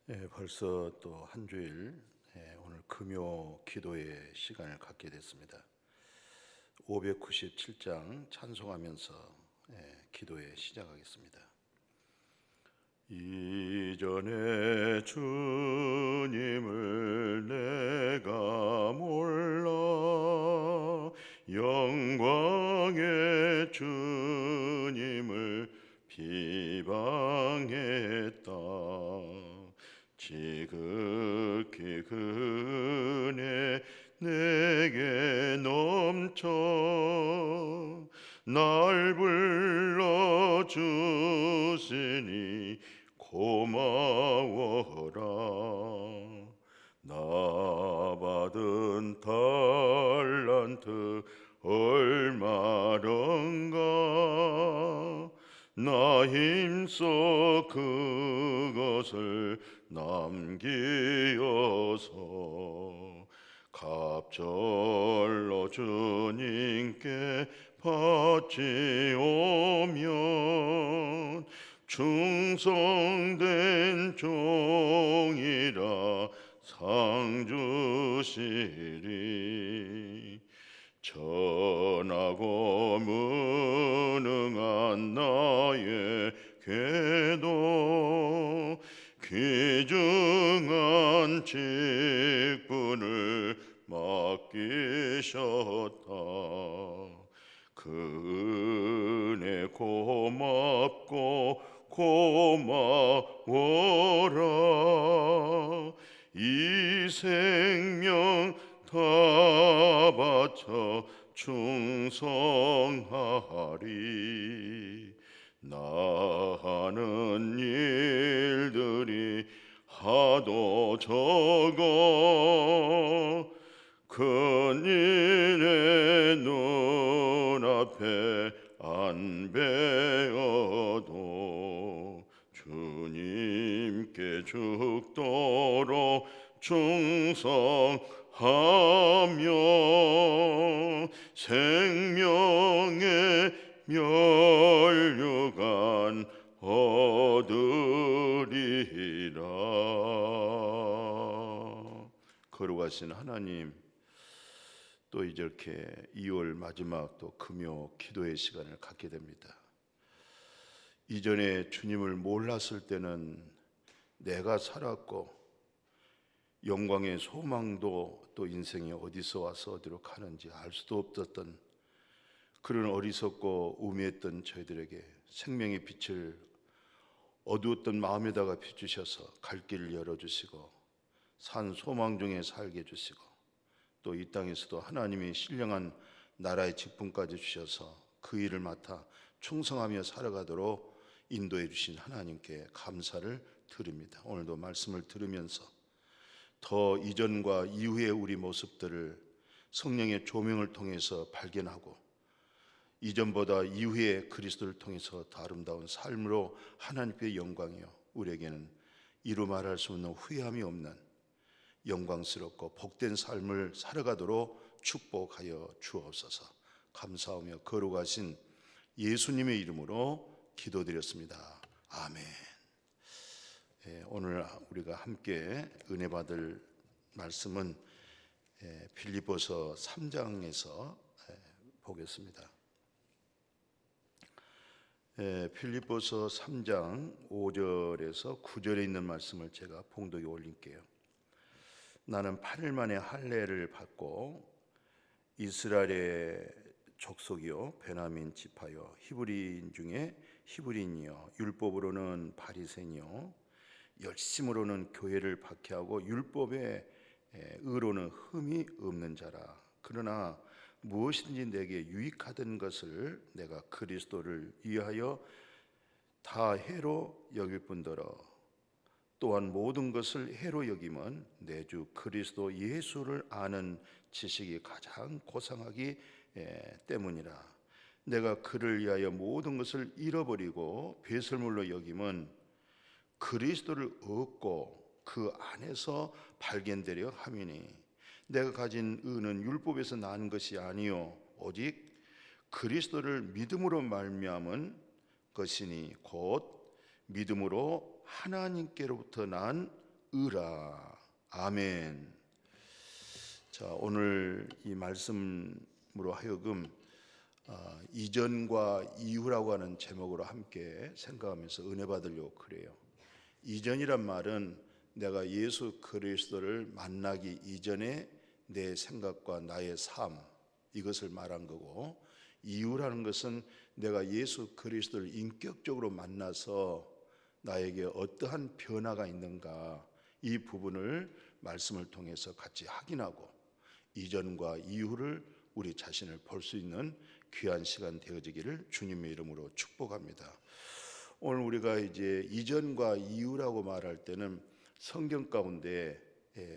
벌써 또 한 주일 오늘 금요 기도의 시간을 갖게 됐습니다. 597장 찬송하면서 기도에 시작하겠습니다. 이전에 주님을 내가 몰라 영광의 주님을 비방했다. 지극히 그 은혜 내게 넘쳐 날 불러주시니 고마워라. 나 받은 달란트 얼마런가 나 힘써 그것을 남기어서 갑절로 주님께 바치오면 충성된 종이라 상 주시리. 전하고 무능한 나의 궤도 귀중한 직분을 맡기셨다. 그 은혜 고맙고 고마워라. 이 생명 다 바쳐 충성하리. 나 하는 일들이 하도 적어 큰 일의 눈앞에 안 배워도 주님께 죽도록 충성하며 생명의 면류관 얻으리라. 거룩하신 하나님, 또 이렇게 2월 마지막 또 금요 기도의 시간을 갖게 됩니다. 이전에 주님을 몰랐을 때는 내가 살았고 영광의 소망도 또 인생이 어디서 와서 어디로 가는지 알 수도 없었던 그런 어리석고 우매했던 저희들에게 생명의 빛을 어두웠던 마음에다가 비추셔서 갈 길을 열어주시고 산 소망 중에 살게 해주시고 또 이 땅에서도 하나님의 신령한 나라의 직분까지 주셔서 그 일을 맡아 충성하며 살아가도록 인도해 주신 하나님께 감사를 드립니다. 오늘도 말씀을 들으면서 더 이전과 이후의 우리 모습들을 성령의 조명을 통해서 발견하고 이전보다 이후의 그리스도를 통해서 더 아름다운 삶으로 하나님께 영광이요 우리에게는 이루 말할 수 없는 후회함이 없는 영광스럽고 복된 삶을 살아가도록 축복하여 주옵소서. 감사하며 거룩하신 예수님의 이름으로 기도드렸습니다. 아멘. 오늘 우리가 함께 은혜 받을 말씀은 빌립보서 3장에서 보겠습니다. 빌립보서 3장 5절에서 9절에 있는 말씀을 제가 봉독에 올릴게요. 나는 8일 만에 할례를 받고 이스라엘의 족속이요 베냐민 지파요 히브리인 중에 히브리인이요 율법으로는 바리새인이요 열심으로는 교회를 박해하고 율법의 의로는 흠이 없는 자라. 그러나 무엇인지 내게 유익하던 것을 내가 그리스도를 위하여 다 해로 여길 뿐더러 또한 모든 것을 해로 여김은 내 주 그리스도 예수를 아는 지식이 가장 고상하기 때문이라. 내가 그를 위하여 모든 것을 잃어버리고 배설물로 여김은 그리스도를 얻고 그 안에서 발견되려 함이니 내가 가진 의는 율법에서 난 것이 아니요 오직 그리스도를 믿음으로 말미암은 것이니 곧 믿음으로 하나님께로부터 난 의라. 아멘. 자, 오늘 이 말씀으로 하여금 이전과 이후라고 하는 제목으로 함께 생각하면서 은혜 받으려고 그래요. 이전이란 말은 내가 예수 그리스도를 만나기 이전에 내 생각과 나의 삶, 이것을 말한 거고, 이후라는 것은 내가 예수 그리스도를 인격적으로 만나서 나에게 어떠한 변화가 있는가, 이 부분을 말씀을 통해서 같이 확인하고 이전과 이후를 우리 자신을 볼 수 있는 귀한 시간 되어지기를 주님의 이름으로 축복합니다. 오늘 우리가 이제 이전과 이후라고 말할 때는 성경 가운데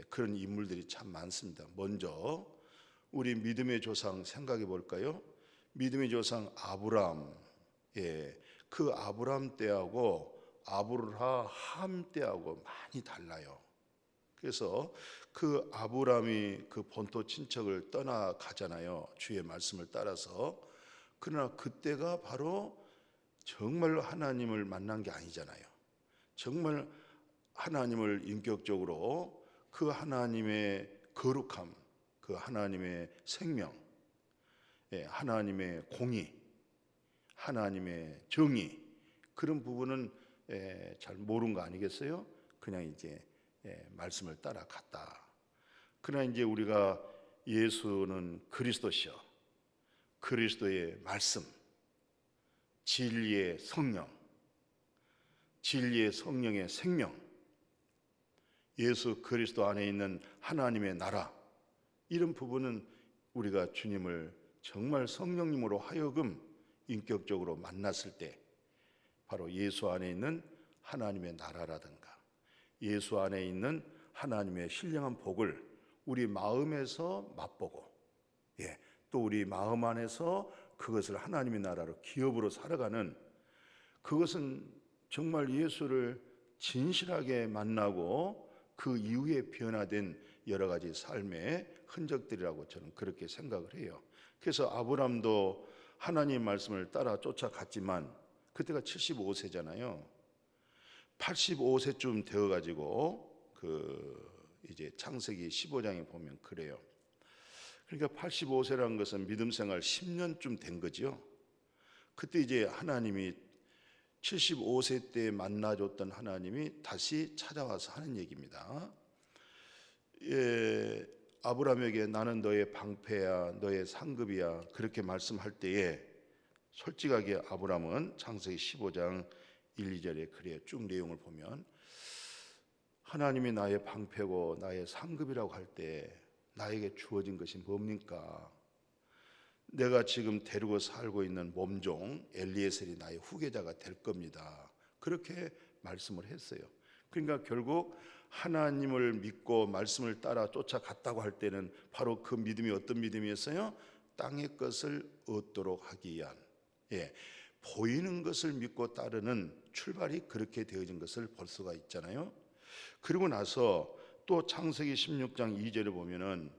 그런 인물들이 참 많습니다. 먼저 우리 믿음의 조상 생각해 볼까요? 믿음의 조상 아브람, 그 아브람 때하고 아브라함 때하고 많이 달라요. 그래서 그 아브람이 그 본토 친척을 떠나가잖아요, 주의 말씀을 따라서. 그러나 그때가 바로 정말 하나님을 만난 게 아니잖아요. 정말 하나님을 인격적으로, 그 하나님의 거룩함, 그 하나님의 생명, 하나님의 공의, 하나님의 정의, 그런 부분은 잘 모르는 거 아니겠어요? 그냥 이제 말씀을 따라갔다. 그러나 이제 우리가 예수는 그리스도시여, 그리스도의 말씀, 진리의 성령, 진리의 성령의 생명, 예수 그리스도 안에 있는 하나님의 나라, 이런 부분은 우리가 주님을 정말 성령님으로 하여금 인격적으로 만났을 때 바로 예수 안에 있는 하나님의 나라라든가 예수 안에 있는 하나님의 신령한 복을 우리 마음에서 맛보고, 또 우리 마음 안에서 그것을 하나님의 나라로 기업으로 살아가는, 그것은 정말 예수를 진실하게 만나고 그 이후에 변화된 여러 가지 삶의 흔적들이라고 저는 그렇게 생각을 해요. 그래서 아브람도 하나님의 말씀을 따라 쫓아갔지만 그때가 75세잖아요. 85세쯤 되어가지고 이제 창세기 15장에 보면 그래요. 그러니까 85세라는 것은 믿음 생활 10년쯤 된 거죠. 그때 이제 하나님이 75세 때 만나줬던 하나님이 다시 찾아와서 하는 얘기입니다. 아브라함에게 나는 너의 방패야, 너의 상급이야, 그렇게 말씀할 때에 솔직하게 아브라함은 창세기 15장 1, 2절에 그래 쭉 내용을 보면 하나님이 나의 방패고 나의 상급이라고 할 때 나에게 주어진 것이 뭡니까? 내가 지금 데리고 살고 있는 몸종 엘리에셀이 나의 후계자가 될 겁니다. 그렇게 말씀을 했어요. 그러니까 결국 하나님을 믿고 말씀을 따라 쫓아갔다고 할 때는 바로 그 믿음이 어떤 믿음이었어요? 땅의 것을 얻도록 하기 위한, 보이는 것을 믿고 따르는 출발이 그렇게 되어진 것을 볼 수가 있잖아요. 그리고 나서 또 창세기 16장 2절을 보면은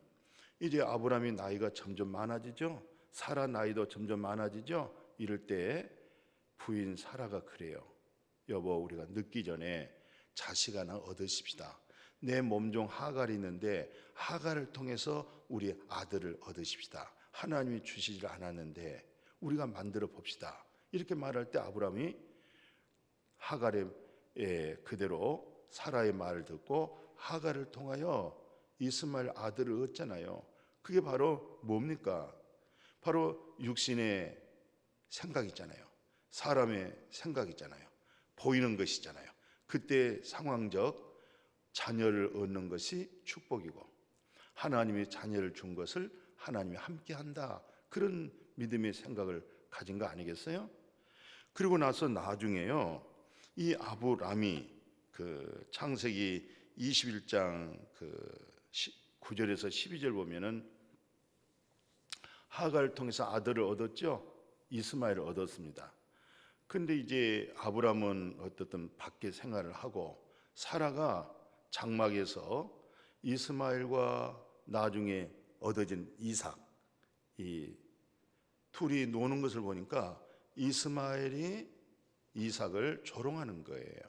이제 아브라함이 나이가 점점 많아지죠. 사라 나이도 점점 많아지죠. 이럴 때 부인 사라가 그래요. 여보, 우리가 늦기 전에 자식 하나 얻으십시다. 내 몸종 하갈이 있는데 하갈을 통해서 우리 아들을 얻으십시다. 하나님이 주시질 않았는데 우리가 만들어 봅시다. 이렇게 말할 때 아브라함이 하갈의 그대로 사라의 말을 듣고 하갈을 통하여 이스마엘 아들을 얻잖아요. 그게 바로 뭡니까? 바로 육신의 생각이잖아요. 사람의 생각이잖아요. 보이는 것이잖아요. 그때 상황적 자녀를 얻는 것이 축복이고 하나님이 자녀를 준 것을 하나님이 함께한다, 그런 믿음의 생각을 가진 거 아니겠어요? 그리고 나서 나중에요, 이 아브람이 그 창세기 21장 9절에서 12절 보면은 하갈을 통해서 아들을 얻었죠. 이스마엘을 얻었습니다. 근데 이제 아브람은 어떻든 밖에 생활을 하고 사라가 장막에서 이스마엘과 나중에 얻어진 이삭, 이 둘이 노는 것을 보니까 이스마엘이 이삭을 조롱하는 거예요.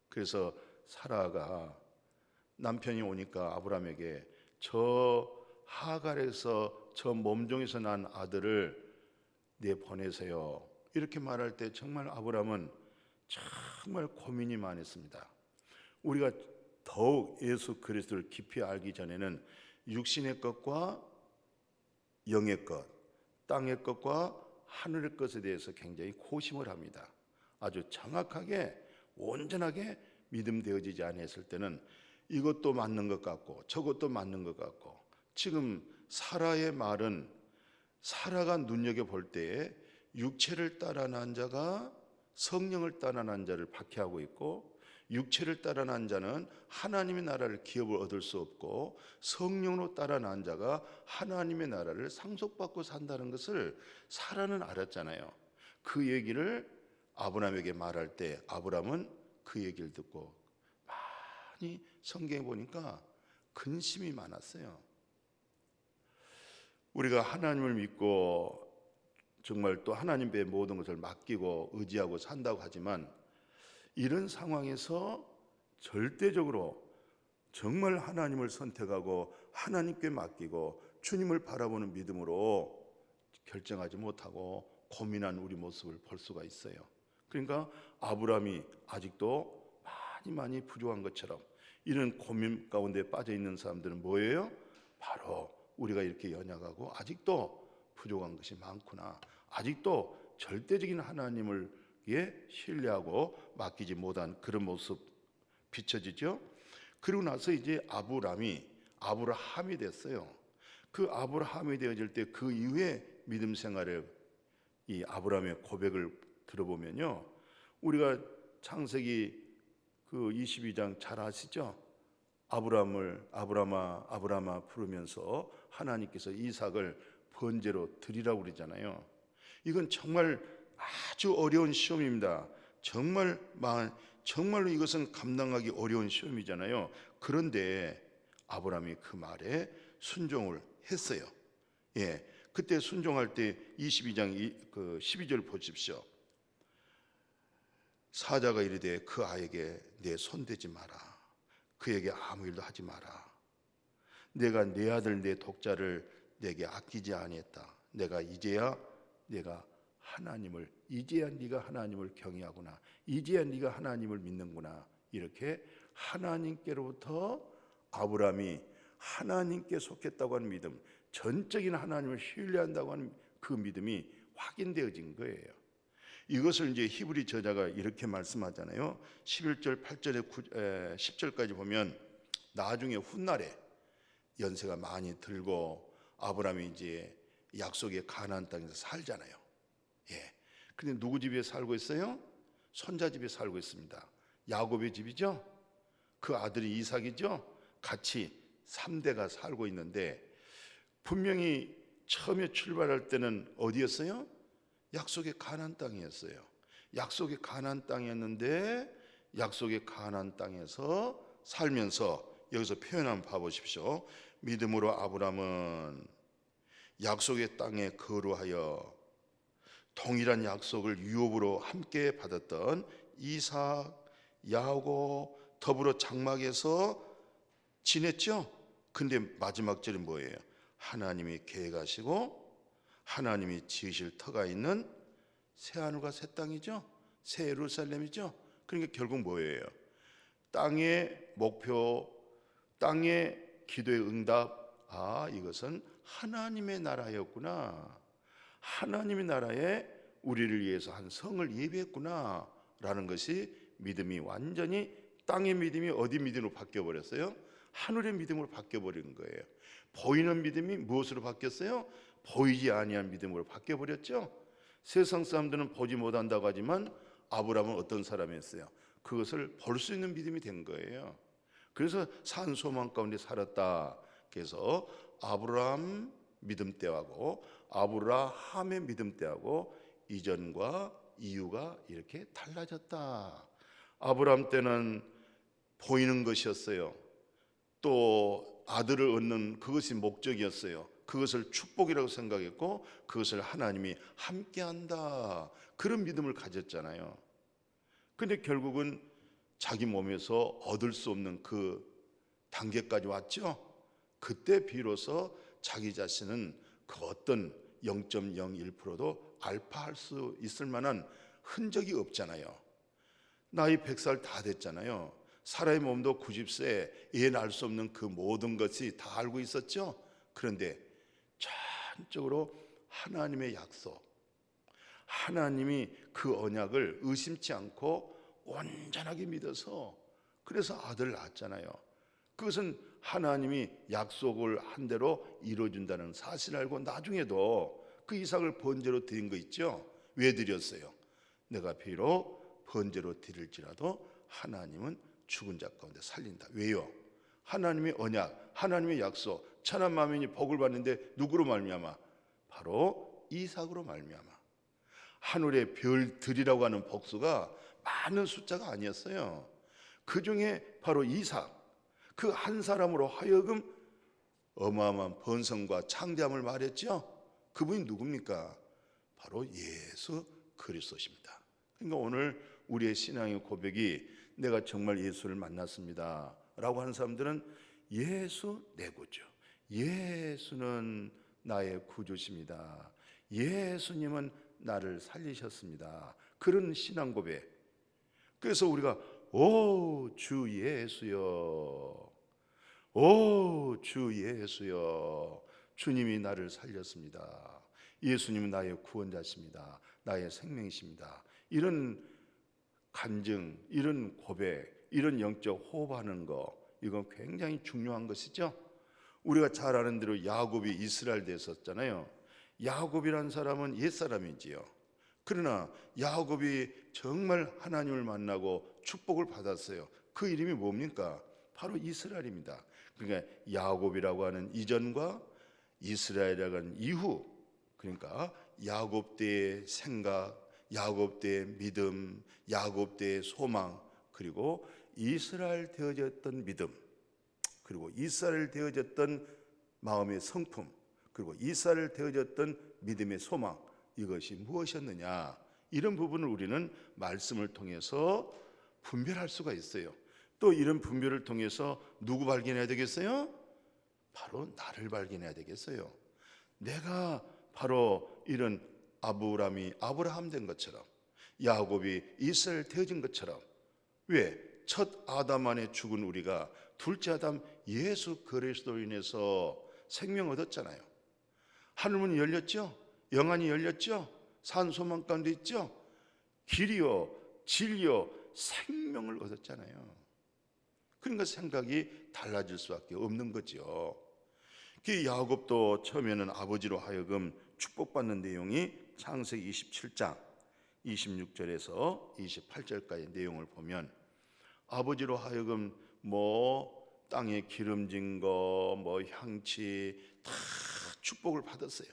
그래서 사라가 남편이 오니까 아브라함에게 저 하갈에서 저 몸종에서 난 아들을 내보내세요. 이렇게 말할 때 정말 아브라함은 정말 고민이 많았습니다. 우리가 더욱 예수 그리스도를 깊이 알기 전에는 육신의 것과 영의 것, 땅의 것과 하늘의 것에 대해서 굉장히 고심을 합니다. 아주 정확하게 온전하게 믿음되어지지 않았을 때는 이것도 맞는 것 같고 저것도 맞는 것 같고, 지금 사라의 말은 사라가 눈여겨볼 때에 육체를 따라 난 자가 성령을 따라 난 자를 박해하고 있고, 육체를 따라 난 자는 하나님의 나라를 기업을 얻을 수 없고, 성령으로 따라 난 자가 하나님의 나라를 상속받고 산다는 것을 사라는 알았잖아요. 그 얘기를 아브라함에게 말할 때 아브라함은 그 얘기를 듣고 많이 성경에 보니까 근심이 많았어요. 우리가 하나님을 믿고 정말 또 하나님 배에 모든 것을 맡기고 의지하고 산다고 하지만, 이런 상황에서 절대적으로 정말 하나님을 선택하고 하나님께 맡기고 주님을 바라보는 믿음으로 결정하지 못하고 고민한 우리 모습을 볼 수가 있어요. 그러니까 아브라함이 아직도 많이 부족한 것처럼 이런 고민 가운데 빠져 있는 사람들은 뭐예요? 바로 우리가 이렇게 연약하고 아직도 부족한 것이 많구나, 아직도 절대적인 하나님을 신뢰하고 맡기지 못한 그런 모습 비춰지죠. 그리고 나서 이제 아브라함이 됐어요. 그 아브라함이 되어질 때 그 이후에 믿음 생활을, 이 아브라함의 고백을 들어보면요, 우리가 창세기 그 22장 잘 아시죠? 아브라함아 부르면서 하나님께서 이삭을 번제로 드리라고 그러잖아요. 이건 정말 아주 어려운 시험입니다. 정말로 이것은 감당하기 어려운 시험이잖아요. 그런데 아브라함이 그 말에 순종을 했어요. 예, 그때 순종할 때 22장 12절 보십시오. 사자가 이르되 그 아이에게 내 손대지 마라, 그에게 아무 일도 하지 마라. 내가 내 아들 내 독자를 내게 아끼지 아니했다. 이제야 네가 하나님을 경외하구나, 이제야 네가 하나님을 믿는구나. 이렇게 하나님께로부터 아브라함이 하나님께 속했다고 하는 믿음, 전적인 하나님을 신뢰한다고 하는 그 믿음이 확인되어진 거예요. 이것을 이제 히브리 저자가 이렇게 말씀하잖아요. 11절 8절에 10절까지 보면 나중에 훗날에 연세가 많이 들고 아브라함이 이제 약속의 가나안 땅에서 살잖아요. 예. 근데 누구 집에 살고 있어요? 손자 집에 살고 있습니다. 야곱의 집이죠. 그 아들이 이삭이죠. 같이 3대가 살고 있는데, 분명히 처음에 출발할 때는 어디였어요? 약속의 가나안 땅이었어요. 약속의 가나안 땅이었는데, 약속의 가나안 땅에서 살면서 여기서 표현 한번 봐보십시오. 믿음으로 아브라함은 약속의 땅에 거류하여 동일한 약속을 유업으로 함께 받았던 이삭, 야곱 더불어 장막에서 지냈죠. 근데 마지막 절은 뭐예요? 하나님이 계획하시고 하나님이 지으실 터가 있는 새 하늘과 새 땅이죠. 새 예루살렘이죠. 그러니까 결국 뭐예요? 땅의 목표, 땅의 기도의 응답, 이것은 하나님의 나라였구나, 하나님의 나라에 우리를 위해서 한 성을 예비했구나 라는 것이 믿음이 완전히, 땅의 믿음이 어디 믿음으로 바뀌어버렸어요? 하늘의 믿음으로 바뀌어버린 거예요. 보이는 믿음이 무엇으로 바뀌었어요? 보이지 아니한 믿음으로 바뀌어버렸죠. 세상 사람들은 보지 못한다고 하지만 아브라함은 어떤 사람이었어요? 그것을 볼 수 있는 믿음이 된 거예요. 그래서 산 소망 가운데 살았다. 그래서 아브라함 믿음 때하고 아브라함의 믿음 때하고 이전과 이유가 이렇게 달라졌다. 아브라함 때는 보이는 것이었어요. 또 아들을 얻는 그것이 목적이었어요. 그것을 축복이라고 생각했고 그것을 하나님이 함께한다, 그런 믿음을 가졌잖아요. 근데 결국은 자기 몸에서 얻을 수 없는 그 단계까지 왔죠. 그때 비로소 자기 자신은 그 어떤 0.01%도 알파할 수 있을 만한 흔적이 없잖아요. 나이 100살 다 됐잖아요. 사람의 몸도 90세, 애 낳을 수 없는 그 모든 것이 다 알고 있었죠. 그런데 전적으로 하나님의 약속, 하나님이 그 언약을 의심치 않고 온전하게 믿어서 그래서 아들을 낳았잖아요. 그것은 하나님이 약속을 한 대로 이루어준다는 사실을 알고 나중에도 그 이삭을 번제로 드린 거 있죠. 왜 드렸어요? 내가 비록 번제로 드릴지라도 하나님은 죽은 자 가운데 살린다. 왜요? 하나님의 언약, 하나님의 약속, 천한 만민이 복을 받는데 누구로 말미암아? 바로 이삭으로 말미암아. 하늘의 별들이라고 하는 복수가 많은 숫자가 아니었어요. 그 중에 바로 이삭, 그 한 사람으로 하여금 어마어마한 번성과 창대함을 말했죠. 그분이 누굽니까? 바로 예수 그리스도십니다. 그러니까 오늘 우리의 신앙의 고백이 내가 정말 예수를 만났습니다 라고 하는 사람들은 예수 내 구주, 예수는 나의 구주십니다, 예수님은 나를 살리셨습니다, 그런 신앙 고백. 그래서 우리가 오 주 예수여, 오 주 예수여, 주님이 나를 살렸습니다, 예수님은 나의 구원자십니다, 나의 생명이십니다, 이런 간증, 이런 고백, 이런 영적 호흡하는 거, 이건 굉장히 중요한 것이죠. 우리가 잘 아는 대로 야곱이 이스라엘 됐었잖아요. 야곱이란 사람은 옛사람이지요. 그러나 야곱이 정말 하나님을 만나고 축복을 받았어요. 그 이름이 뭡니까? 바로 이스라엘입니다. 그러니까 야곱이라고 하는 이전과 이스라엘이라고 하는 이후, 그러니까 야곱 때의 생각, 야곱 때의 믿음, 야곱 때의 소망, 그리고 이스라엘 되어졌던 믿음, 그리고 이스라엘 되어졌던 마음의 성품, 그리고 이스라엘 되어졌던 믿음의 소망, 이것이 무엇이었느냐, 이런 부분을 우리는 말씀을 통해서 분별할 수가 있어요. 또 이런 분별을 통해서 누구 발견해야 되겠어요? 바로 나를 발견해야 되겠어요. 내가 바로 이런 아브라함이 아브라함 된 것처럼, 야곱이 이스라엘 되어진 것처럼, 왜? 첫 아담 안에 죽은 우리가 둘째 아담 예수 그리스도로 인해서 생명 얻었잖아요. 하늘문이 열렸죠. 영안이 열렸죠. 산 소망 가운데 있죠. 길이요 진리요 생명을 얻었잖아요. 그러니까 생각이 달라질 수밖에 없는 거죠. 그 야곱도 처음에는 아버지로 하여금 축복받는 내용이 창세기 27장 26절에서 28절까지 내용을 보면 아버지로 하여금 땅에 기름진 거, 향치 다 축복을 받았어요.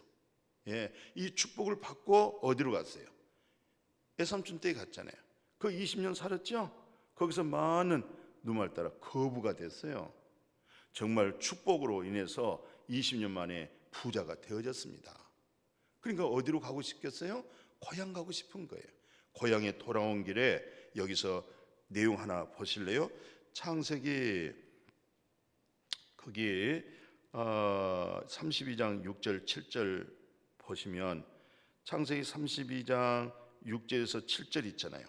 예, 이 축복을 받고 어디로 갔어요? 외삼촌 댁에 갔잖아요. 그 20년 살았죠. 거기서 많은 누말 따라 거부가 됐어요. 정말 축복으로 인해서 20년 만에 부자가 되어졌습니다. 그러니까 어디로 가고 싶겠어요? 고향 가고 싶은 거예요. 고향에 돌아온 길에 여기서 내용 하나 보실래요? 창세기 거기 32장 6절 7절 보시면 창세기 32장 6절에서 7절 있잖아요.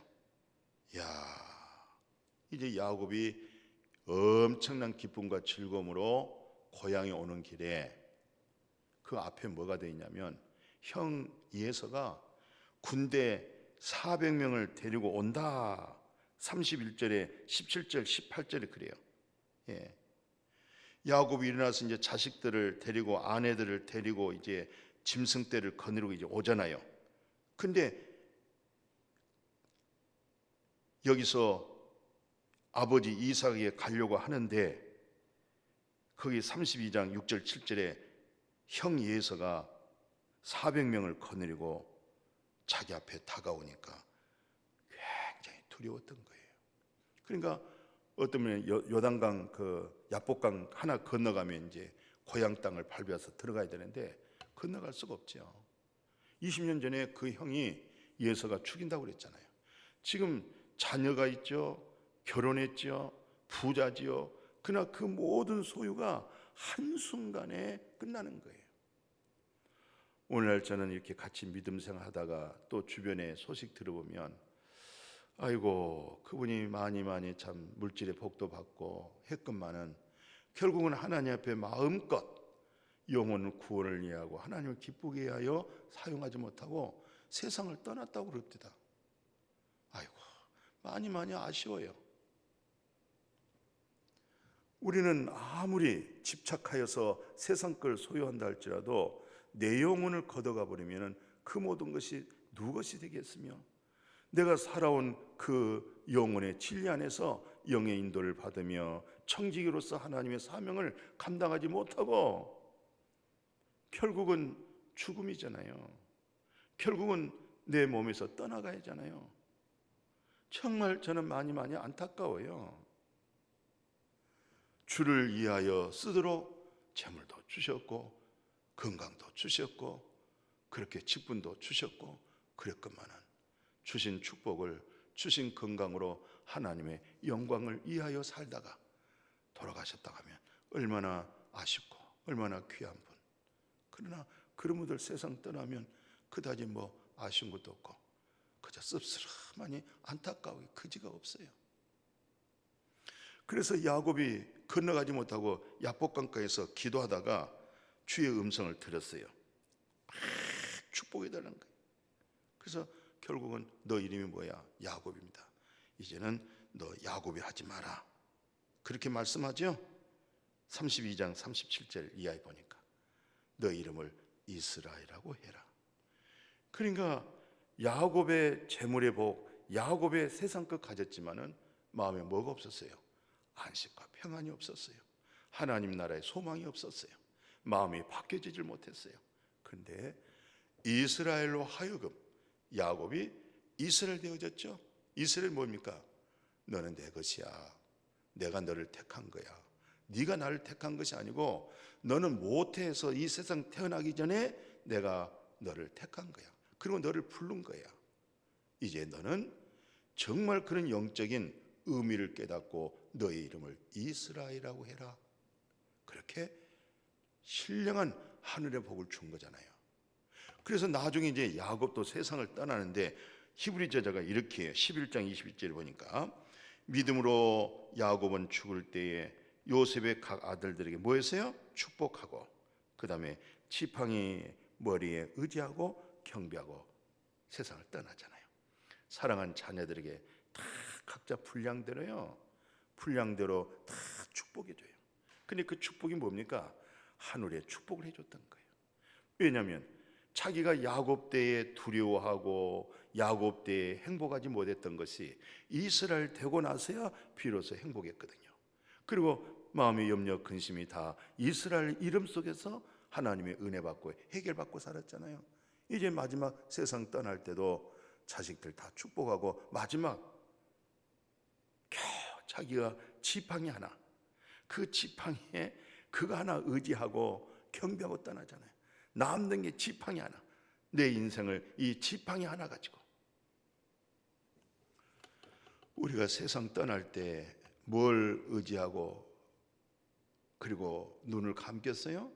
이제 야곱이 엄청난 기쁨과 즐거움으로 고향에 오는 길에 그 앞에 뭐가 되어 있냐면 형 예서가 군대 400명을 데리고 온다. 31절에 17절 18절에 그래요. 야곱이 일어나서 이제 자식들을 데리고 아내들을 데리고 이제 짐승떼를 거느리고 이제 오잖아요. 근데 여기서 아버지 이삭에게 가려고 하는데 거기 32장 6절 7절에 형 예서가 400명을 거느리고 자기 앞에 다가오니까 굉장히 두려웠던 거예요. 그러니까 어떤 면에 요단강 그 야복강 하나 건너가면 이제 고향 땅을 밟아서 들어가야 되는데 건너갈 수가 없죠. 20년 전에 그 형이 예서가 죽인다고 그랬잖아요. 지금 자녀가 있죠. 결혼했죠. 부자지요. 그러나 그 모든 소유가 한순간에 끝나는 거예요. 오늘날 저는 이렇게 같이 믿음 생활하다가 또 주변에 소식 들어보면 아이고 그분이 많이 참 물질의 복도 받고 했건만은 결국은 하나님 앞에 마음껏 영혼 구원을 위하고 하나님을 기쁘게 하여 사용하지 못하고 세상을 떠났다고 그럽니다. 아이고 많이 아쉬워요. 우리는 아무리 집착하여서 세상 걸 소유한다 할지라도 내 영혼을 걷어가 버리면 그 모든 것이 누구 것이 되겠으며 내가 살아온 그 영혼의 진리 안에서 영의 인도를 받으며 청지기로서 하나님의 사명을 감당하지 못하고 결국은 죽음이잖아요. 결국은 내 몸에서 떠나가야 하잖아요. 정말 저는 많이 안타까워요. 주를 위하여 쓰도록 재물도 주셨고 건강도 주셨고 그렇게 직분도 주셨고 그랬건만은 주신 축복을 주신 건강으로 하나님의 영광을 위하여 살다가 돌아가셨다 하면 얼마나 아쉽고 얼마나 귀한 분. 그러나 그런 분들 세상 떠나면 그다지 뭐 아쉬운 것도 없고 그저 씁쓸하니 안타까우기 그지가 없어요. 그래서 야곱이 건너가지 못하고 야복강가에서 기도하다가 주의 음성을 들었어요. 축복해 달라는 거예요. 그래서 결국은 너 이름이 뭐야? 야곱입니다. 이제는 너 야곱이 하지 마라. 그렇게 말씀하죠. 32장 37절 이하에 보니까 너 이름을 이스라엘이라고 해라. 그러니까 야곱의 재물의 복, 야곱의 세상 것 가졌지만은 마음에 뭐가 없었어요? 안식과 평안이 없었어요. 하나님 나라의 소망이 없었어요. 마음이 바뀌어지질 못했어요. 그런데 이스라엘로 하여금 야곱이 이스라엘 되어졌죠. 이스라엘 뭡니까? 너는 내 것이야. 내가 너를 택한 거야. 네가 나를 택한 것이 아니고 너는 모태에서 이 세상 태어나기 전에 내가 너를 택한 거야. 그리고 너를 부른 거야. 이제 너는 정말 그런 영적인 의미를 깨닫고 너의 이름을 이스라엘이라고 해라. 그렇게 신령한 하늘의 복을 준 거잖아요. 그래서 나중에 이제 야곱도 세상을 떠나는데 히브리 저자가 이렇게 해요. 11장 21절을 보니까 믿음으로 야곱은 죽을 때에 요셉의 각 아들들에게 뭐 했어요? 축복하고 그 다음에 지팡이 머리에 의지하고 경배하고 세상을 떠나잖아요. 사랑한 자녀들에게 다 각자 분량대로요. 분량대로 다 축복해줘요. 근데 그 축복이 뭡니까? 하늘의 축복을 해줬던 거예요. 왜냐하면 자기가 야곱 때에 두려워하고 야곱 때에 행복하지 못했던 것이 이스라엘 되고 나서야 비로소 행복했거든요. 그리고 마음의 염려 근심이 다 이스라엘 이름 속에서 하나님의 은혜 받고 해결받고 살았잖아요. 이제 마지막 세상 떠날 때도 자식들 다 축복하고 마지막 겨우 자기가 지팡이 하나, 그 지팡이에 그거 하나 의지하고 경배하고 떠나잖아요. 남는 게 지팡이 하나. 내 인생을 이 지팡이 하나 가지고. 우리가 세상 떠날 때 뭘 의지하고 그리고 눈을 감겼어요?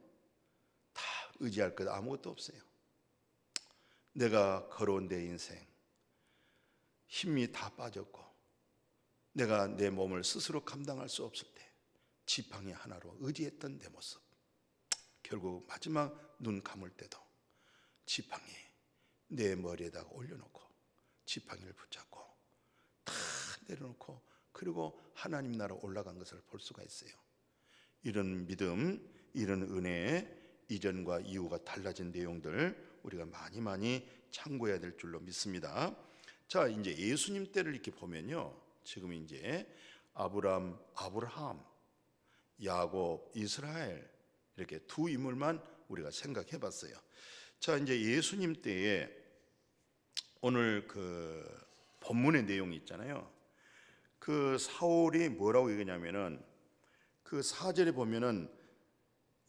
다 의지할 것 아무것도 없어요. 내가 걸어온 내 인생 힘이 다 빠졌고 내가 내 몸을 스스로 감당할 수 없을 때 지팡이 하나로 의지했던 내 모습, 결국 마지막 눈 감을 때도 지팡이 내 머리에다가 올려놓고 지팡이를 붙잡고 다 내려놓고 그리고 하나님 나라 올라간 것을 볼 수가 있어요. 이런 믿음, 이런 은혜, 이전과 이후가 달라진 내용들 우리가 많이 참고해야 될 줄로 믿습니다. 자, 이제 예수님 때를 이렇게 보면요, 지금 이제 아브람, 야곱, 이스라엘 이렇게 두 인물만 우리가 생각해 봤어요. 자, 이제 예수님 때에 오늘 그 본문의 내용이 있잖아요. 그 사울이 뭐라고 얘기냐면은 그 4절에 보면은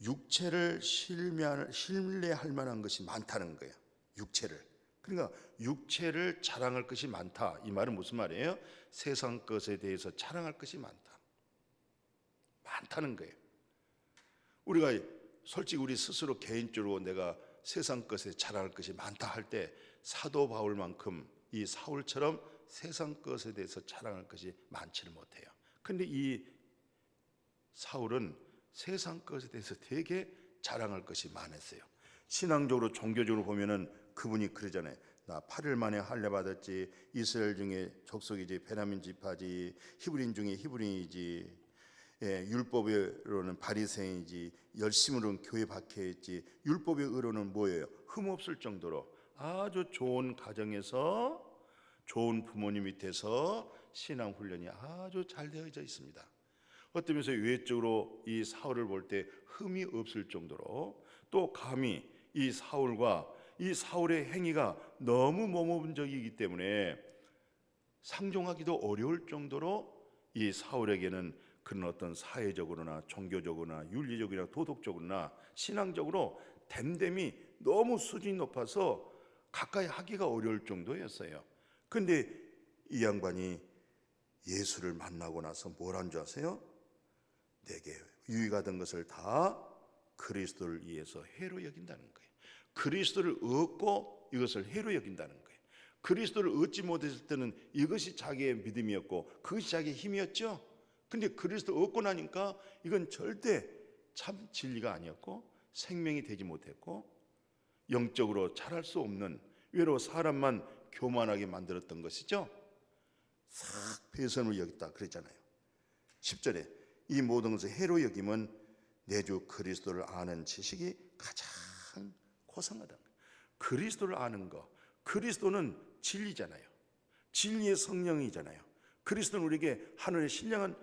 육체를 신뢰할 만한 것이 많다는 거예요. 육체를. 그러니까 육체를 자랑할 것이 많다. 이 말은 무슨 말이에요? 세상 것에 대해서 자랑할 것이 많다. 많다는 거예요. 우리가 솔직히 우리 스스로 개인적으로 내가 세상 것에 자랑할 것이 많다 할 때 사도 바울만큼 이 사울처럼 세상 것에 대해서 자랑할 것이 많지는 못해요. 근데 이 사울은 세상 것에 대해서 되게 자랑할 것이 많았어요. 신앙적으로 종교적으로 보면은 그분이 그러잖아요. 나 8일 만에 할례 받았지, 이스라엘 중에 족속이지, 베냐민 지파지, 히브리인 중에 히브리인이지, 율법으로는 바리새인이지, 열심으로는 교회 박해했지, 율법의 의로는 뭐예요? 흠없을 정도로 아주 좋은 가정에서 좋은 부모님 밑에서 신앙 훈련이 아주 잘 되어져 있습니다. 어떤 면에서 외적으로 이 사울을 볼 때 흠이 없을 정도로, 또 감히 이 사울과 이 사울의 행위가 너무 모범적이기 때문에 상종하기도 어려울 정도로 이 사울에게는 그런 어떤 사회적으로나 종교적으로나 윤리적이나 도덕적으로나 신앙적으로 됨됨이 너무 수준이 높아서 가까이 하기가 어려울 정도였어요. 근데 이 양반이 예수를 만나고 나서 뭘 한 줄 아세요? 내게 유익하던 것을 다 그리스도를 위해서 해로 여긴다는 거예요. 그리스도를 얻고 이것을 해로 여긴다는 거예요. 그리스도를 얻지 못했을 때는 이것이 자기의 믿음이었고 그것이 자기의 힘이었죠. 근데 그리스도 얻고 나니까 이건 절대 참 진리가 아니었고 생명이 되지 못했고 영적으로 자랄 수 없는 외로 사람만 교만하게 만들었던 것이죠. 싹 배선을 여겼다 그랬잖아요. 10절에 이 모든 것을 해로 여김은 내 주 그리스도를 아는 지식이 가장 고상하다. 그리스도를 아는 거, 그리스도는 진리잖아요. 진리의 성령이잖아요. 그리스도는 우리에게 하늘의 신령한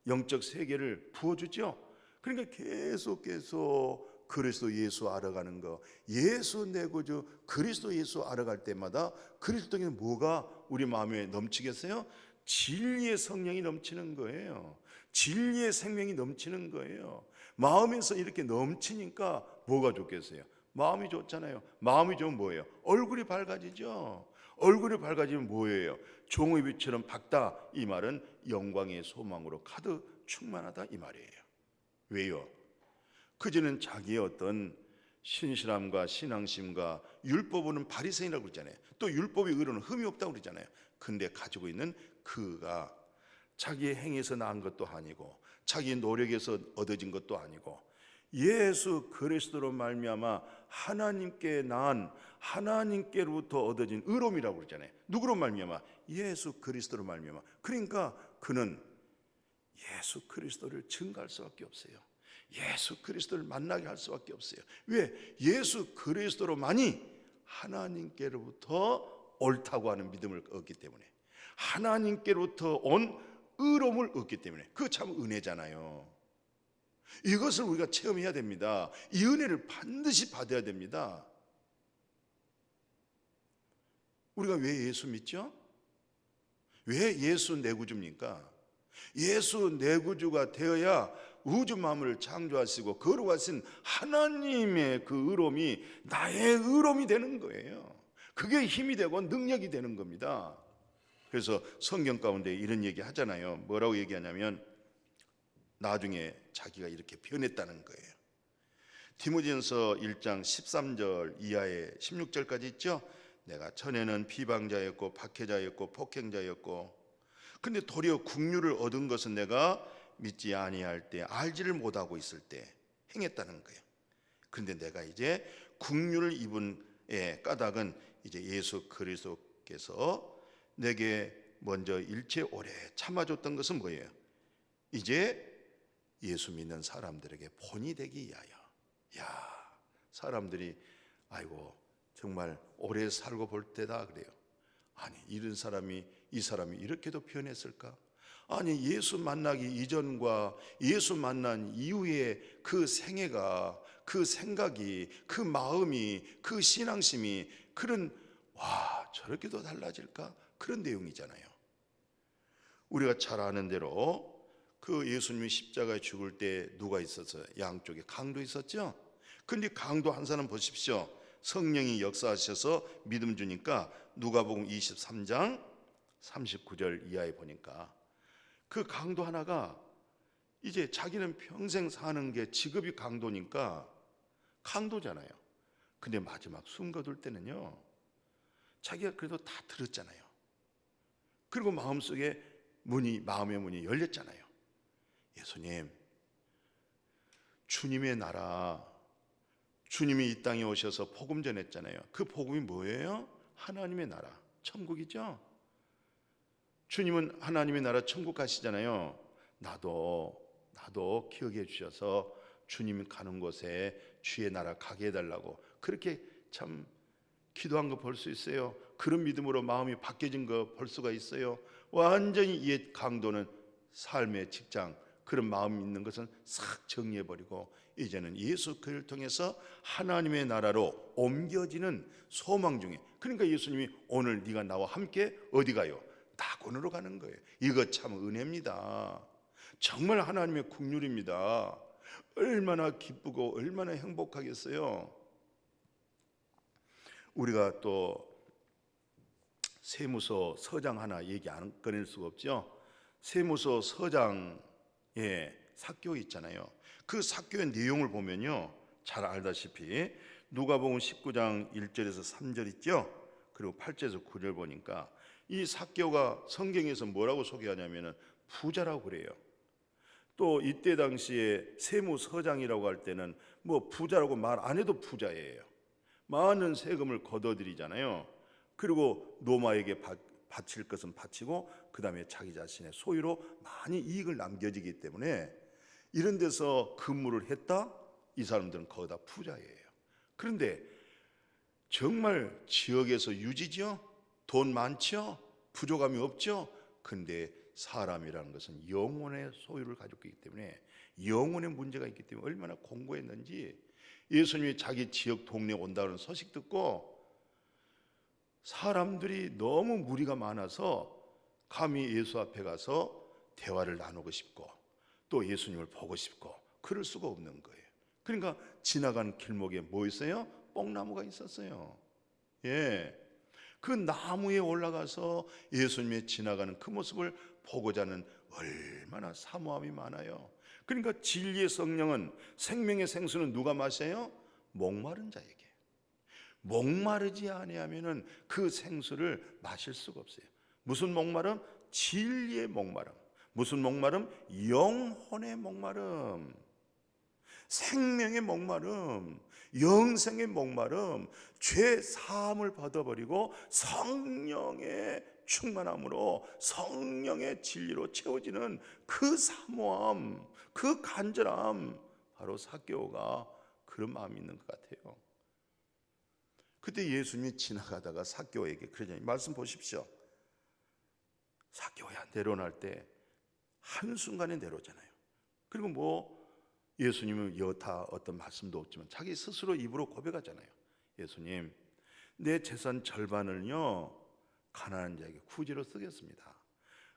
영적 세계를 부어주죠. 그러니까 계속 그리스도 예수 알아가는 거, 예수 내 구주 그리스도 예수 알아갈 때마다 그리스도에 뭐가 우리 마음에 넘치겠어요? 진리의 성령이 넘치는 거예요. 진리의 생명이 넘치는 거예요. 마음에서 이렇게 넘치니까 뭐가 좋겠어요? 마음이 좋잖아요. 마음이 좋으면 뭐예요? 얼굴이 밝아지죠. 얼굴이 밝아지면 뭐예요? 종의 빛처럼 밝다. 이 말은 영광의 소망으로 가득 충만하다 이 말이에요. 왜요? 그전엔 자기의 어떤 신실함과 신앙심과 율법은 바리새인이라고 그러잖아요. 또 율법의 의로는 흠이 없다고 그러잖아요. 근데 가지고 있는 그가 자기의 행위에서 낳은 것도 아니고 자기 노력에서 얻어진 것도 아니고 예수 그리스도로 말미암아 하나님께 낳은 하나님께로부터 얻어진 의로움이라고 그러잖아요. 누구로 말미암아? 예수 그리스도로 말미암아. 그러니까 그는 예수 그리스도를 증거할 수밖에 없어요. 예수 그리스도를 만나게 할 수밖에 없어요. 왜? 예수 그리스도로만이 하나님께로부터 옳다고 하는 믿음을 얻기 때문에, 하나님께로부터 온 의로움을 얻기 때문에. 그거 참 은혜잖아요. 이것을 우리가 체험해야 됩니다. 이 은혜를 반드시 받아야 됩니다. 우리가 왜 예수 믿죠? 왜 예수 내 구주입니까? 예수 내 구주가 되어야 우주 만물을 창조하시고 거룩하신 하나님의 그 의로움이 나의 의로움이 되는 거예요. 그게 힘이 되고 능력이 되는 겁니다. 그래서 성경 가운데 이런 얘기 하잖아요. 뭐라고 얘기하냐면 나중에 자기가 이렇게 변했다는 거예요. 디모데전서 1장 13절 이하에 16절까지 있죠. 내가 전에는 비방자였고 박해자였고 폭행자였고, 근데 도리어 국류를 얻은 것은 내가 믿지 아니할 때, 알지를 못하고 있을 때 행했다는 거예요. 그런데 내가 이제 국류를 입은 까닭은 이제 예수 그리스도께서 내게 먼저 일체 오래 참아줬던 것은 뭐예요? 이제 예수 믿는 사람들에게 본이 되기 위하여. 야, 사람들이 아이고 정말 오래 살고 볼 때다 그래요. 아니 이런 사람이, 이 사람이 이렇게도 변했을까? 아니 예수 만나기 이전과 예수 만난 이후에 그 생애가, 그 생각이, 그 마음이, 그 신앙심이 그런, 와 저렇게도 달라질까? 그런 내용이잖아요. 우리가 잘 아는 대로 그 예수님이 십자가에 죽을 때 누가 있었어요? 양쪽에 강도 있었죠. 근데 강도 한 사람 보십시오. 성령이 역사하셔서 믿음 주니까 누가복음 23장 39절 이하에 보니까 그 강도 하나가 이제 자기는 평생 사는 게 직업이 강도니까 강도잖아요. 근데 마지막 숨 거둘 때는요, 자기가 그래도 다 들었잖아요. 그리고 마음속에 마음의 문이 열렸잖아요. 예수님, 주님의 나라, 주님이 이 땅에 오셔서 복음 전했잖아요. 그 복음이 뭐예요? 하나님의 나라, 천국이죠. 주님은 하나님의 나라 천국 가시잖아요. 나도 기억해 주셔서 주님 가는 곳에 주의 나라 가게 해달라고 그렇게 참 기도한 거 볼 수 있어요. 그런 믿음으로 마음이 바뀌어진 거 볼 수가 있어요. 완전히 옛 강도는 삶의 직장, 그런 마음이 있는 것은 싹 정리해버리고 이제는 예수 그를 통해서 하나님의 나라로 옮겨지는 소망 중에, 그러니까 예수님이 오늘 네가 나와 함께 어디 가요? 낙원으로 가는 거예요. 이거 참 은혜입니다. 정말 하나님의 국률입니다. 얼마나 기쁘고 얼마나 행복하겠어요. 우리가 또 세무서 서장 하나 얘기 안 꺼낼 수가 없죠. 세무서 서장에 삭교 있잖아요. 그 삭교의 내용을 보면요, 잘 알다시피 누가복음 19장 1절에서 3절 있죠. 그리고 8절에서 9절 보니까 이 삭교가 성경에서 뭐라고 소개하냐면은 부자라고 그래요. 또 이때 당시에 세무서장이라고 할 때는 뭐 부자라고 말 안 해도 부자예요. 많은 세금을 걷어들이잖아요. 그리고 노마에게 바칠 것은 바치고 그 다음에 자기 자신의 소유로 많이 이익을 남겨지기 때문에 이런 데서 근무를 했다? 이 사람들은 거의 다 부자예요. 그런데 정말 지역에서 유지죠? 돈 많죠? 부족함이 없죠? 근데 사람이라는 것은 영혼의 소유를 가지고 있기 때문에 영혼의 문제가 있기 때문에 얼마나 공고했는지, 예수님이 자기 지역 동네에 온다는 소식 듣고 사람들이 너무 무리가 많아서 감히 예수 앞에 가서 대화를 나누고 싶고 또 예수님을 보고 싶고 그럴 수가 없는 거예요. 그러니까 지나가는 길목에 뭐 있어요? 뽕나무가 있었어요. 그 나무에 올라가서 예수님의 지나가는 그 모습을 보고자 하는 얼마나 사모함이 많아요. 그러니까 진리의 성령은, 생명의 생수는 누가 마셔요? 목마른 자에게. 목마르지 아니하면은 그 생수를 마실 수가 없어요. 무슨 목마름? 진리의 목마름. 무슨 목마름? 영혼의 목마름, 생명의 목마름, 영생의 목마름, 죄 사함을 받아버리고 성령의 충만함으로 성령의 진리로 채워지는 그 사모함, 그 간절함, 바로 삭개오가 그런 마음이 있는 것 같아요. 그때 예수님이 지나가다가 삭개오에게 그러잖아요. 말씀 보십시오. 삭개오야 내려놓을 때 한순간에 내려오잖아요. 그리고 뭐 예수님은 여타 어떤 말씀도 없지만 자기 스스로 입으로 고백하잖아요. 예수님, 내 재산 절반을요 가난한 자에게 구제로 쓰겠습니다.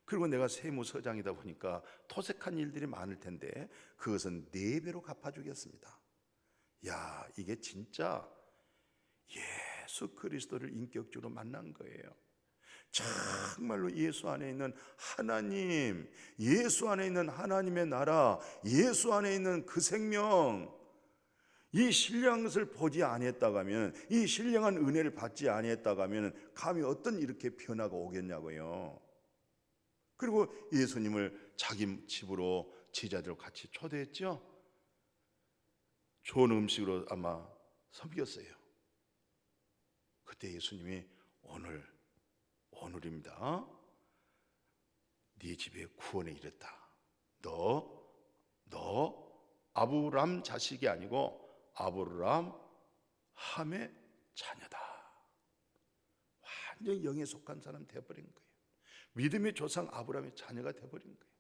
그리고 내가 세무서장이다 보니까 토색한 일들이 많을 텐데 그것은 4배로 갚아주겠습니다. 야, 이게 진짜 예수 그리스도를 인격적으로 만난 거예요. 정말로 예수 안에 있는 하나님, 예수 안에 있는 하나님의 나라, 예수 안에 있는 그 생명, 이 신령한 것을 보지 아니했다고 하면, 이 신령한 은혜를 받지 아니했다고 하면 감히 어떤 이렇게 변화가 오겠냐고요. 그리고 예수님을 자기 집으로 제자들과 같이 초대했죠. 좋은 음식으로 아마 섬겼어요. 그때 예수님이 오늘입니다. 네 집에 구원에 이르렀다. 너 아브람 자식이 아니고 아브람 함의 자녀다. 완전히 영에 속한 사람 되어버린 거예요. 믿음의 조상 아브람의 자녀가 되어버린 거예요.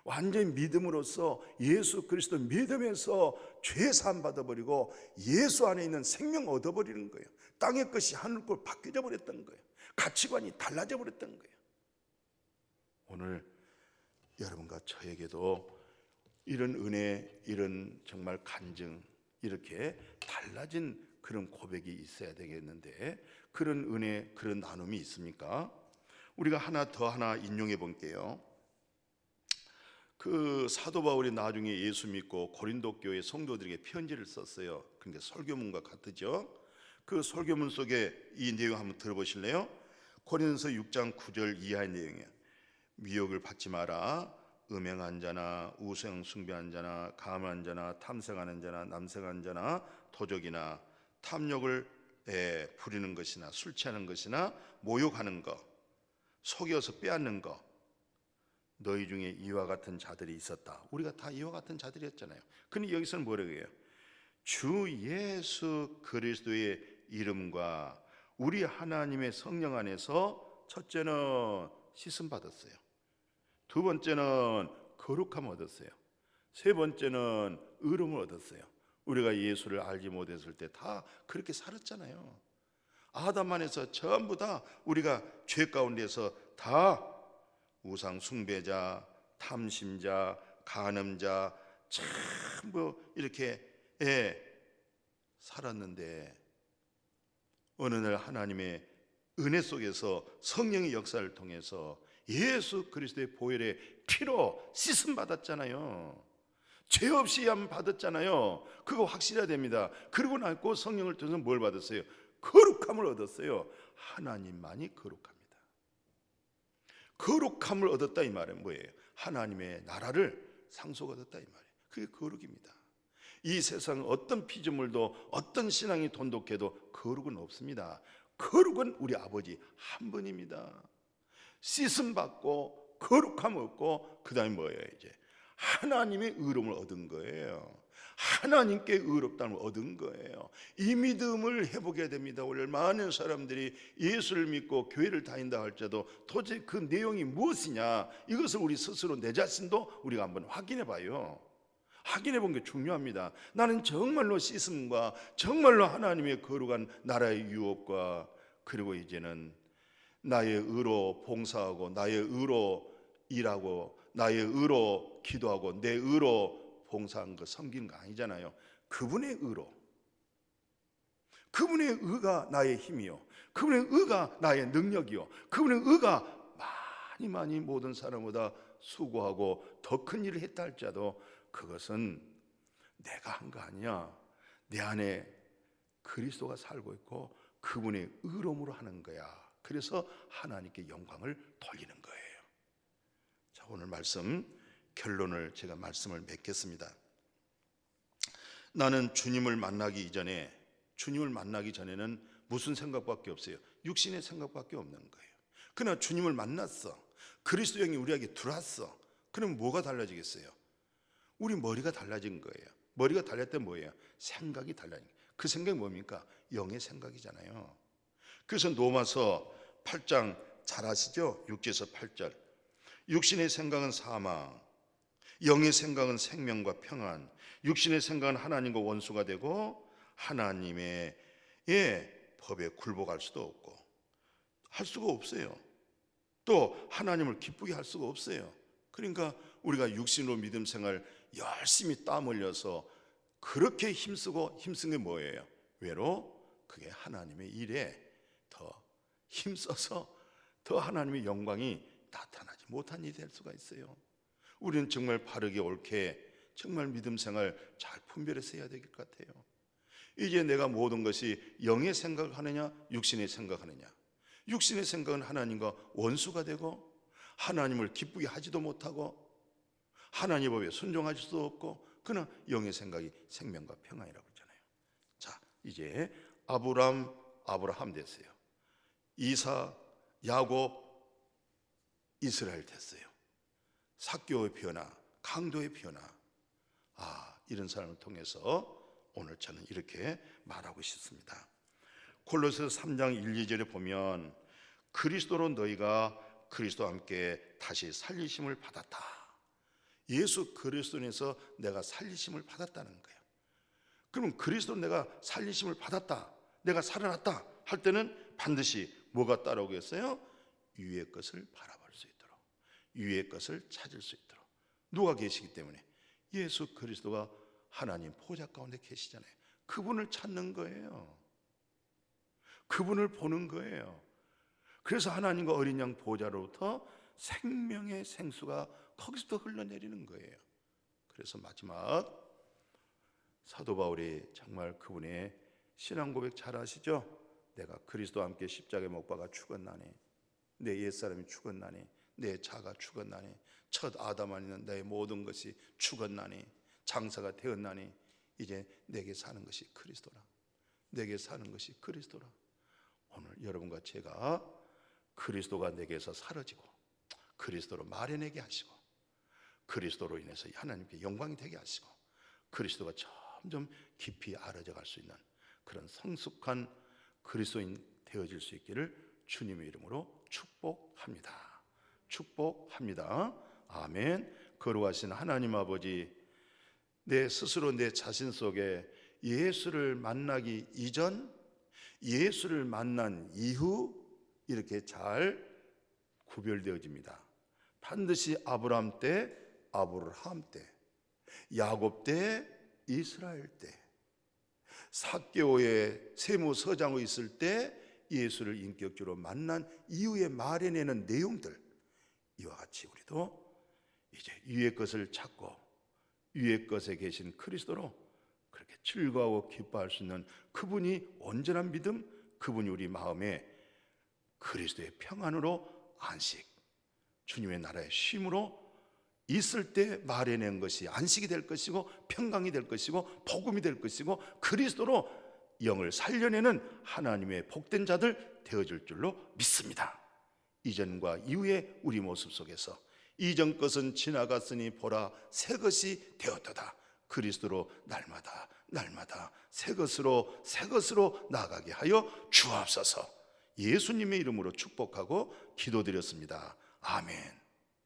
완전히 믿음으로써 예수 그리스도 믿음에서 죄 사함 받아버리고 예수 안에 있는 생명 얻어버리는 거예요. 땅의 것이 하늘 꼴 바뀌어 버렸던 거예요. 가치관이 달라져 버렸던 거예요. 오늘 여러분과 저에게도 이런 은혜, 이런 정말 간증, 이렇게 달라진 그런 고백이 있어야 되겠는데 그런 은혜, 그런 나눔이 있습니까? 우리가 하나 인용해 볼게요. 그 사도 바울이 나중에 예수 믿고 고린도 교회 성도들에게 편지를 썼어요. 그러니까 설교문과 같으죠. 그 설교문 속에 이 내용 한번 들어보실래요? 고린도서 6장 9절 이하의 내용이에요. 미혹을 받지 마라. 음행한 자나 우상 숭배한 자나 가늠한 자나 탐색하는 자나 남색하는 자나 도적이나 탐욕을 부리는 것이나 술 취하는 것이나 모욕하는 것, 속여서 빼앗는 것, 너희 중에 이와 같은 자들이 있었다. 우리가 다 이와 같은 자들이었잖아요. 근데 여기서는 뭐라고 해요? 주 예수 그리스도의 이름과 우리 하나님의 성령 안에서 첫째는 씻음 받았어요. 두 번째는 거룩함을 얻었어요. 세 번째는 의로움을 얻었어요. 우리가 예수를 알지 못했을 때 다 그렇게 살았잖아요. 아담 안에서 전부 다 우리가 죄 가운데서 다 우상 숭배자, 탐심자, 간음자 전부 이렇게 살았는데 어느 날 하나님의 은혜 속에서 성령의 역사를 통해서 예수 그리스도의 보혈의 피로 씻음 받았잖아요. 죄 없이 함 받았잖아요. 그거 확실해야 됩니다. 그러고 나고 성령을 통해서 뭘 받았어요? 거룩함을 얻었어요. 하나님만이 거룩합니다. 거룩함을 얻었다 이 말은 뭐예요? 하나님의 나라를 상속 얻었다 이 말이에요. 그게 거룩입니다. 이 세상 어떤 피조물도 어떤 신앙이 돈독해도 거룩은 없습니다. 거룩은 우리 아버지 한 분입니다. 씻음 받고 거룩함 얻고 그 다음에 뭐예요? 이제 하나님의 의로움을 얻은 거예요. 하나님께 의롭다는 걸 얻은 거예요. 이 믿음을 회복해야 됩니다. 오늘 많은 사람들이 예수를 믿고 교회를 다닌다 할지라도 도대체 그 내용이 무엇이냐, 이것을 우리 스스로 내 자신도 우리가 한번 확인해 봐요. 확인해 본 게 중요합니다. 나는 정말로 씻음과 정말로 하나님의 거룩한 나라의 유업과 그리고 이제는 나의 의로 봉사하고 나의 의로 일하고 나의 의로 기도하고 내 의로 봉사한 거 섬기는 거 아니잖아요. 그분의 의로, 그분의 의가 나의 힘이요, 그분의 의가 나의 능력이요, 그분의 의가 많이 모든 사람보다 수고하고 더 큰 일을 했다 할지라도 그것은 내가 한 거 아니야. 내 안에 그리스도가 살고 있고 그분의 의로움으로 하는 거야. 그래서 하나님께 영광을 돌리는 거예요. 자, 오늘 말씀 결론을 제가 말씀을 맺겠습니다. 나는 주님을 만나기 전에는 무슨 생각밖에 없어요? 육신의 생각밖에 없는 거예요. 그러나 주님을 만났어. 그리스도 영이 우리에게 들어왔어. 그럼 뭐가 달라지겠어요? 우리 머리가 달라진 거예요. 머리가 달랐을 때 뭐예요? 생각이 달라진 거예요. 그 생각이 뭡니까? 영의 생각이잖아요. 그래서 로마서 8장 잘 아시죠? 6절에서 8절. 육신의 생각은 사망, 영의 생각은 생명과 평안. 육신의 생각은 하나님과 원수가 되고 하나님의 법에 굴복할 수도 없고 할 수가 없어요. 또 하나님을 기쁘게 할 수가 없어요. 그러니까 우리가 육신으로 믿음 생활 열심히 땀 흘려서 그렇게 힘쓴 게 뭐예요? 외로 그게 하나님의 일에 더 힘써서 더 하나님의 영광이 나타나지 못한 일이 될 수가 있어요. 우리는 정말 바르게 옳게 정말 믿음 생활 잘 분별해서 해야 될 것 같아요. 이제 내가 모든 것이 영의 생각을 하느냐 육신의 생각하느냐. 육신의 생각은 하나님과 원수가 되고 하나님을 기쁘게 하지도 못하고 하나님 법에 순종할 수도 없고, 그러나 영의 생각이 생명과 평안이라고 했잖아요. 자, 이제 아브라함 됐어요. 이삭, 야곱, 이스라엘 됐어요. 삭개오의 변화, 강도의 변화. 이런 사람을 통해서 오늘 저는 이렇게 말하고 싶습니다. 골로새서 3장 1, 2절에 보면 그리스도로 너희가 그리스도와 함께 다시 살리심을 받았다. 예수 그리스도에서 내가 살리심을 받았다는 거예요. 그러면 그리스도로 내가 살리심을 받았다, 내가 살아났다 할 때는 반드시 뭐가 따라오겠어요? 위의 것을 바라볼 수 있도록, 위의 것을 찾을 수 있도록. 누가 계시기 때문에? 예수 그리스도가 하나님 보좌 가운데 계시잖아요. 그분을 찾는 거예요. 그분을 보는 거예요. 그래서 하나님과 어린 양 보좌로부터 생명의 생수가 거기서부터 흘러내리는 거예요. 그래서 마지막 사도 바울이 정말 그분의 신앙 고백 잘 아시죠? 내가 그리스도와 함께 십자가에 못 박아 죽었나니, 내 옛사람이 죽었나니, 내 자가 죽었나니, 첫 아담 안에는 나의 모든 것이 죽었나니, 장사가 되었나니, 이제 내게 사는 것이 그리스도라. 내게 사는 것이 그리스도라. 오늘 여러분과 제가 그리스도가 내게서 사라지고 그리스도로 말해내게 하시고 그리스도로 인해서 하나님께 영광이 되게 하시고 그리스도가 점점 깊이 알아져 갈 수 있는 그런 성숙한 그리스도인 되어질 수 있기를 주님의 이름으로 축복합니다. 축복합니다. 아멘. 거룩하신 하나님 아버지, 내 스스로 내 자신 속에 예수를 만나기 이전, 예수를 만난 이후 이렇게 잘 구별되어집니다. 반드시 아브라함 때, 아브라함 때, 야곱 때, 이스라엘 때, 삭개오의 세무서장으로 있을 때 예수를 인격적으로 만난 이후에 말해내는 내용들, 이와 같이 우리도 이제 위의 것을 찾고 위의 것에 계신 그리스도로 그렇게 즐거워하고 기뻐할 수 있는 그분이 온전한 믿음, 그분이 우리 마음에 그리스도의 평안으로 안식, 주님의 나라의 쉼으로 있을 때 말해낸 것이 안식이 될 것이고 평강이 될 것이고 복음이 될 것이고 그리스도로 영을 살려내는 하나님의 복된 자들 되어줄 줄로 믿습니다. 이전과 이후의 우리 모습 속에서 이전 것은 지나갔으니 보라 새 것이 되었도다. 그리스도로 날마다 날마다 새 것으로 나아가게 하여 주옵소서. 예수님의 이름으로 축복하고 기도드렸습니다. 아멘.